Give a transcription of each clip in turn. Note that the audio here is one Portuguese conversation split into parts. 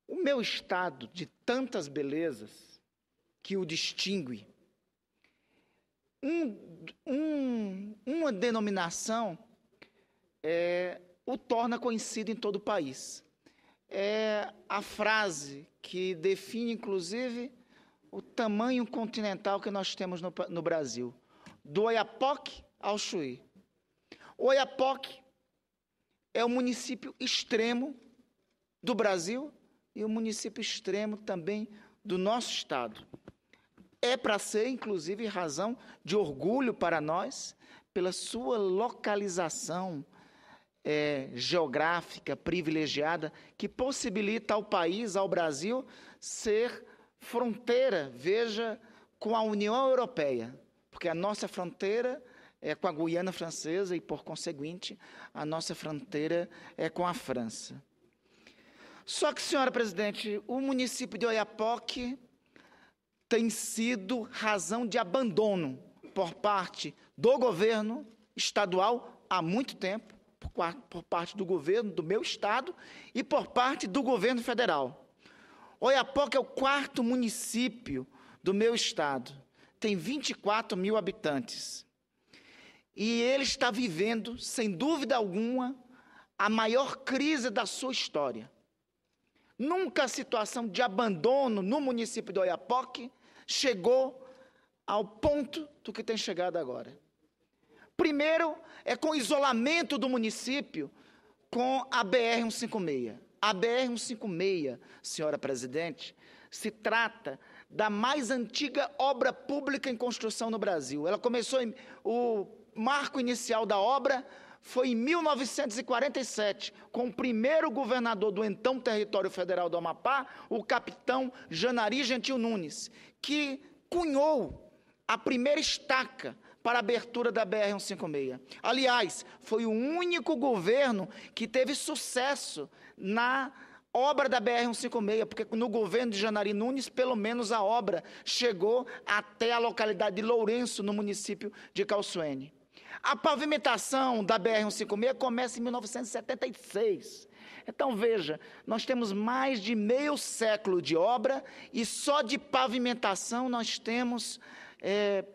O meu estado, de tantas belezas que o distingue, uma denominação o torna conhecido em todo o país. É a frase que define, inclusive, o tamanho continental que nós temos no Brasil, do Oiapoque ao Chuí. O Oiapoque é o município extremo do Brasil e o município extremo também do nosso estado. É para ser, inclusive, razão de orgulho para nós, pela sua localização geográfica privilegiada, que possibilita ao país, ao Brasil, ser fronteira, veja, com a União Europeia, porque a nossa fronteira é com a Guiana Francesa e, por conseguinte, a nossa fronteira é com a França. Só que, senhora presidente, o município de Oiapoque tem sido razão de abandono por parte do governo estadual há muito tempo, por parte do governo do meu estado e por parte do governo federal. Oiapoque é o 4º município do meu estado, tem 24 mil habitantes. E ele está vivendo, sem dúvida alguma, a maior crise da sua história. Nunca a situação de abandono no município de Oiapoque chegou ao ponto do que tem chegado agora. Primeiro, é com o isolamento do município com a BR-156. A BR-156, senhora presidente, se trata da mais antiga obra pública em construção no Brasil. Ela começou, o marco inicial da obra foi em 1947, com o primeiro governador do então território federal do Amapá, o capitão Janari Gentil Nunes, que cunhou a primeira estaca para a abertura da BR-156. Aliás, foi o único governo que teve sucesso na obra da BR-156, porque no governo de Janari Nunes, pelo menos a obra chegou até a localidade de Lourenço, no município de Calçoene. A pavimentação da BR-156 começa em 1976. Então, veja, nós temos mais de meio século de obra e só de pavimentação nós temos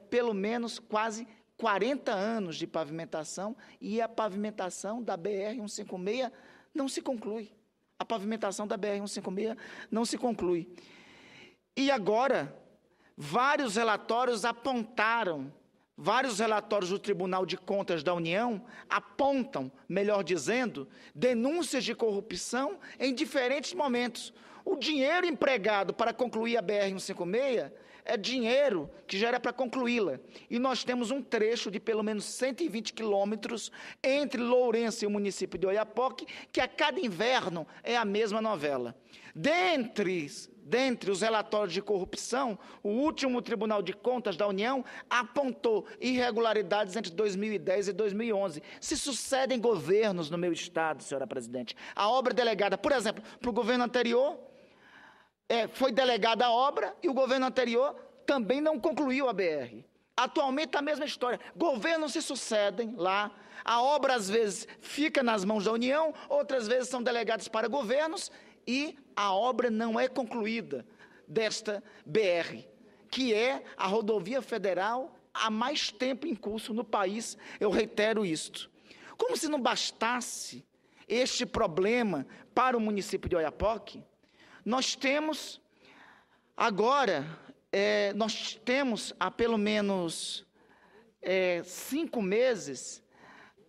pelo menos quase 40 anos de pavimentação e a pavimentação da BR-156 não se conclui. A pavimentação da BR-156 não se conclui. E agora, vários relatórios do Tribunal de Contas da União apontam, melhor dizendo, denúncias de corrupção em diferentes momentos. O dinheiro empregado para concluir a BR-156 é dinheiro que já era para concluí-la. E nós temos um trecho de pelo menos 120 quilômetros entre Lourenço e o município de Oiapoque, que a cada inverno é a mesma novela. Dentre os relatórios de corrupção, o último Tribunal de Contas da União apontou irregularidades entre 2010 e 2011. Se sucedem governos no meu estado, senhora presidente. A obra delegada, por exemplo, para o governo anterior, foi delegada a obra e o governo anterior também não concluiu a BR. Atualmente a mesma história. Governos se sucedem lá, a obra às vezes fica nas mãos da União, outras vezes são delegadas para governos e a obra não é concluída desta BR, que é a rodovia federal há mais tempo em curso no país, eu reitero isto. Como se não bastasse este problema para o município de Oiapoque, nós temos agora, há pelo menos 5 meses,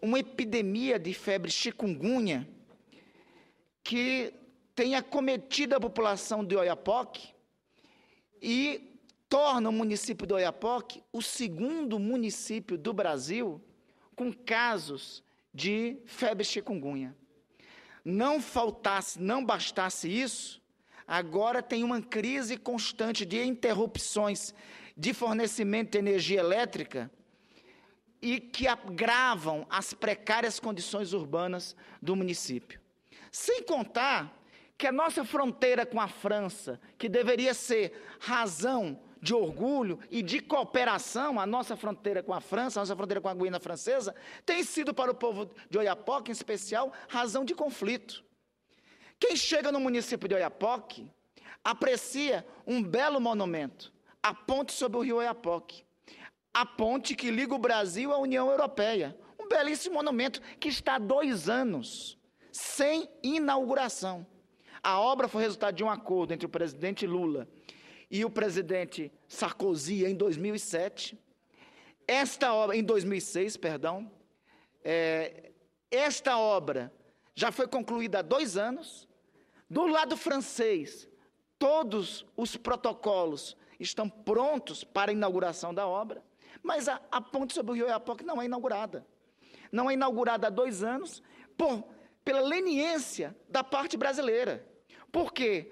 uma epidemia de febre chikungunya que tem acometido a população de Oiapoque e torna o município de Oiapoque o 2º município do Brasil com casos de febre chikungunya. Não bastasse isso, agora tem uma crise constante de interrupções de fornecimento de energia elétrica e que agravam as precárias condições urbanas do município. Sem contar que a nossa fronteira com a França, que deveria ser razão de orgulho e de cooperação, a nossa fronteira com a França, a nossa fronteira com a Guiana Francesa, tem sido para o povo de Oiapoque, em especial, razão de conflito. Quem chega no município de Oiapoque aprecia um belo monumento, a ponte sobre o rio Oiapoque, a ponte que liga o Brasil à União Europeia, um belíssimo monumento que está há 2 anos sem inauguração. A obra foi resultado de um acordo entre o presidente Lula e o presidente Sarkozy em 2007. Esta obra, em 2006, perdão, esta obra já foi concluída há 2 anos. Do lado francês, todos os protocolos estão prontos para a inauguração da obra, mas a ponte sobre o rio Oiapoque não é inaugurada. Não é inaugurada há 2 anos pela leniência da parte brasileira. Porque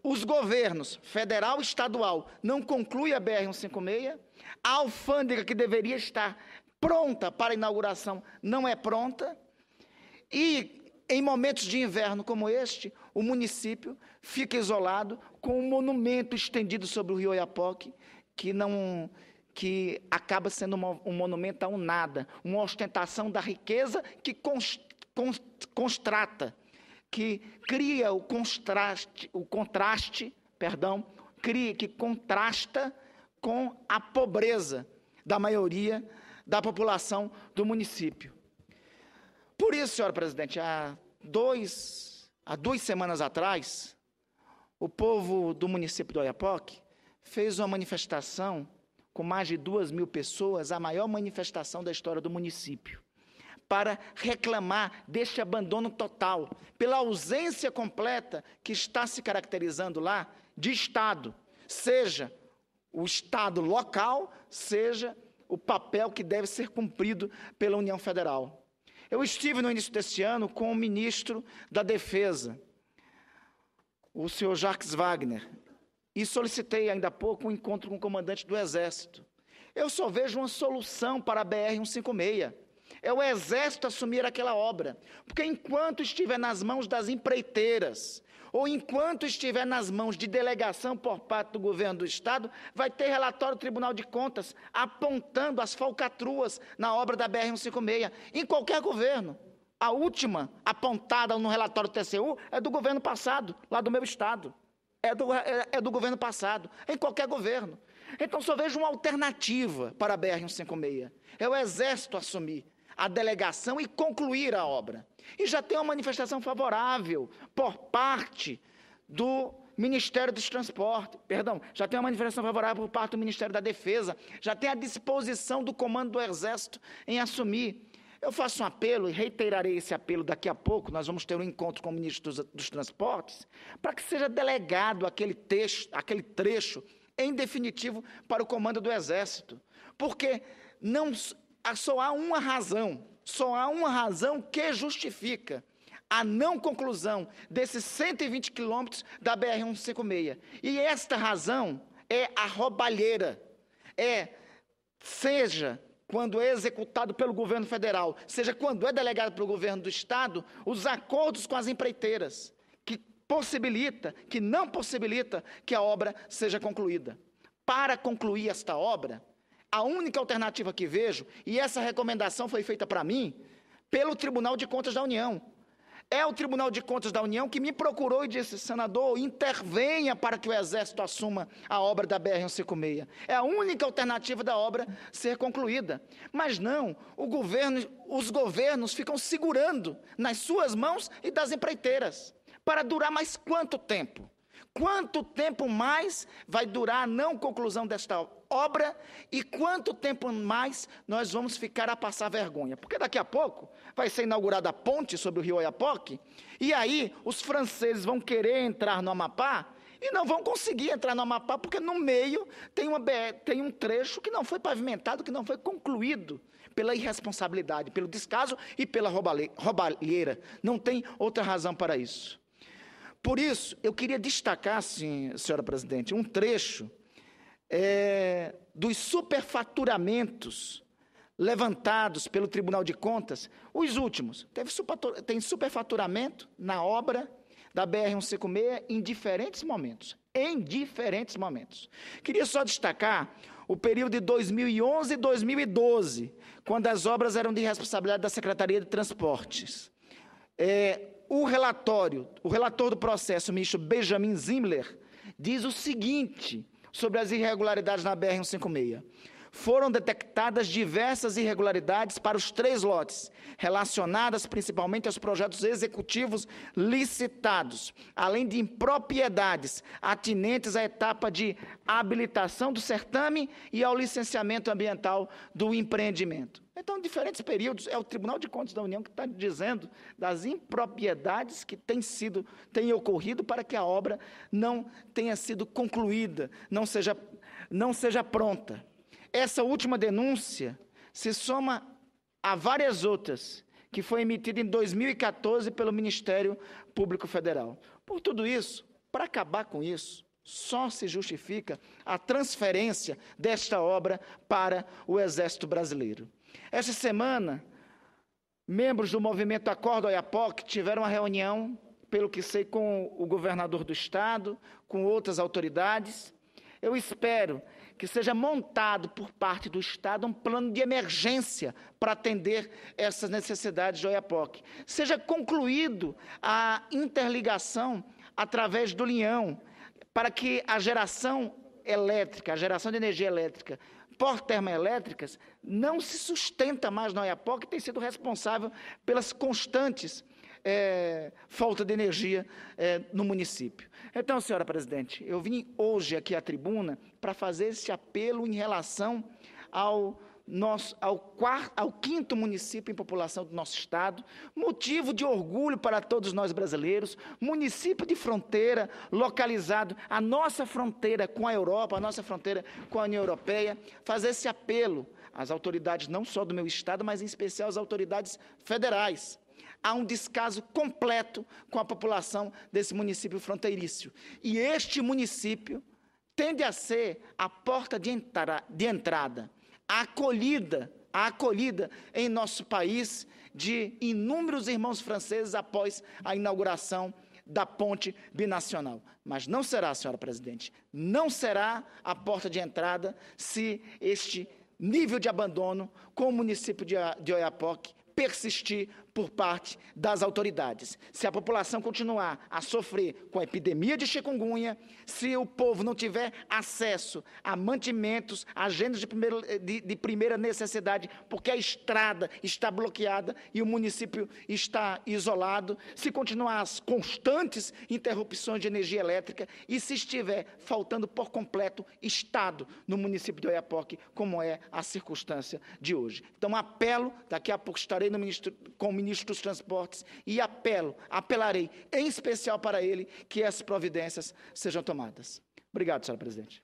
os governos federal e estadual não concluem a BR-156, a alfândega que deveria estar pronta para a inauguração não é pronta, e em momentos de inverno como este, o município fica isolado com um monumento estendido sobre o rio Oiapoque, que acaba sendo um monumento a um nada, uma ostentação da riqueza que que cria que contrasta com a pobreza da maioria da população do município. Por isso, senhora presidente, há 2 semanas atrás, o povo do município de Oiapoque fez uma manifestação com mais de 2.000 pessoas, a maior manifestação da história do município, para reclamar deste abandono total, pela ausência completa que está se caracterizando lá de Estado, seja o Estado local, seja o papel que deve ser cumprido pela União Federal. Eu estive no início deste ano com o ministro da Defesa, o senhor Jacques Wagner, e solicitei ainda há pouco um encontro com o comandante do Exército. Eu só vejo uma solução para a BR-156. É o Exército assumir aquela obra, porque enquanto estiver nas mãos das empreiteiras, ou enquanto estiver nas mãos de delegação por parte do governo do Estado, vai ter relatório do Tribunal de Contas apontando as falcatruas na obra da BR-156, em qualquer governo. A última apontada no relatório do TCU é do governo passado, lá do meu Estado. É do governo passado, em qualquer governo. Então, só vejo uma alternativa para a BR-156. É o Exército assumir a delegação e concluir a obra. E já tem uma manifestação favorável por parte do Ministério dos Transportes, já tem uma manifestação favorável por parte do Ministério da Defesa, já tem a disposição do Comando do Exército em assumir. Eu faço um apelo, e reiterarei esse apelo daqui a pouco, nós vamos ter um encontro com o Ministro dos Transportes, para que seja delegado aquele trecho, em definitivo, para o Comando do Exército. Porque só há uma razão que justifica a não conclusão desses 120 quilômetros da BR-156. E esta razão é a roubalheira. Seja quando é executado pelo governo federal, seja quando é delegado pelo governo do Estado, os acordos com as empreiteiras, que não possibilita que a obra seja concluída. Para concluir esta obra, a única alternativa que vejo, e essa recomendação foi feita para mim, pelo Tribunal de Contas da União. É o Tribunal de Contas da União que me procurou e disse: senador, intervenha para que o Exército assuma a obra da BR-156. É a única alternativa da obra ser concluída. Mas não, os governos ficam segurando nas suas mãos e das empreiteiras. Para durar mais quanto tempo? Quanto tempo mais vai durar a não conclusão desta obra e quanto tempo mais nós vamos ficar a passar vergonha? Porque daqui a pouco vai ser inaugurada a ponte sobre o rio Oiapoque e aí os franceses vão querer entrar no Amapá e não vão conseguir entrar no Amapá porque no meio tem um trecho que não foi pavimentado, que não foi concluído pela irresponsabilidade, pelo descaso e pela roubalheira. Não tem outra razão para isso. Por isso, eu queria destacar, senhora presidente, um trecho dos superfaturamentos levantados pelo Tribunal de Contas, os últimos. Tem superfaturamento na obra da BR-156 em diferentes momentos. Queria só destacar o período de 2011 e 2012, quando as obras eram de responsabilidade da Secretaria de Transportes. o relator do processo, o ministro Benjamin Zimler, diz o seguinte sobre as irregularidades na BR-156. Foram detectadas diversas irregularidades para os 3 lotes, relacionadas principalmente aos projetos executivos licitados, além de impropriedades atinentes à etapa de habilitação do certame e ao licenciamento ambiental do empreendimento. Então, em diferentes períodos, é o Tribunal de Contas da União que está dizendo das impropriedades que têm ocorrido para que a obra não tenha sido concluída, não seja pronta. Essa última denúncia se soma a várias outras que foi emitida em 2014 pelo Ministério Público Federal. Por tudo isso, para acabar com isso, só se justifica a transferência desta obra para o Exército Brasileiro. Esta semana, membros do movimento Acorda Oiapoque tiveram uma reunião, pelo que sei, com o governador do Estado, com outras autoridades. Eu espero que seja montado por parte do Estado um plano de emergência para atender essas necessidades de Oiapoque. Seja concluído a interligação através do Linhão, para que a geração elétrica, a geração de energia elétrica por termoelétricas não se sustenta mais no Oiapoque, que tem sido responsável pelas constantes falta de energia no município. Então, senhora presidente, eu vim hoje aqui à tribuna para fazer esse apelo em relação ao 5º município em população do nosso estado, motivo de orgulho para todos nós brasileiros, município de fronteira, localizado à nossa fronteira com a Europa, a nossa fronteira com a União Europeia, fazer esse apelo às autoridades não só do meu estado, mas em especial às autoridades federais. Há um descaso completo com a população desse município fronteiriço. E este município tende a ser a porta de entrada, a acolhida em nosso país de inúmeros irmãos franceses após a inauguração da ponte binacional. Mas não será, senhora presidente, não será a porta de entrada se este nível de abandono com o município de Oiapoque persistir por parte das autoridades. Se a população continuar a sofrer com a epidemia de chikungunya, se o povo não tiver acesso a mantimentos, agendas de primeira necessidade, porque a estrada está bloqueada e o município está isolado, se continuar as constantes interrupções de energia elétrica e se estiver faltando por completo Estado no município de Oiapoque, como é a circunstância de hoje. Então, apelo, daqui a pouco estarei com o ministro dos Transportes e apelarei em especial para ele que essas providências sejam tomadas. Obrigado, senhora presidente.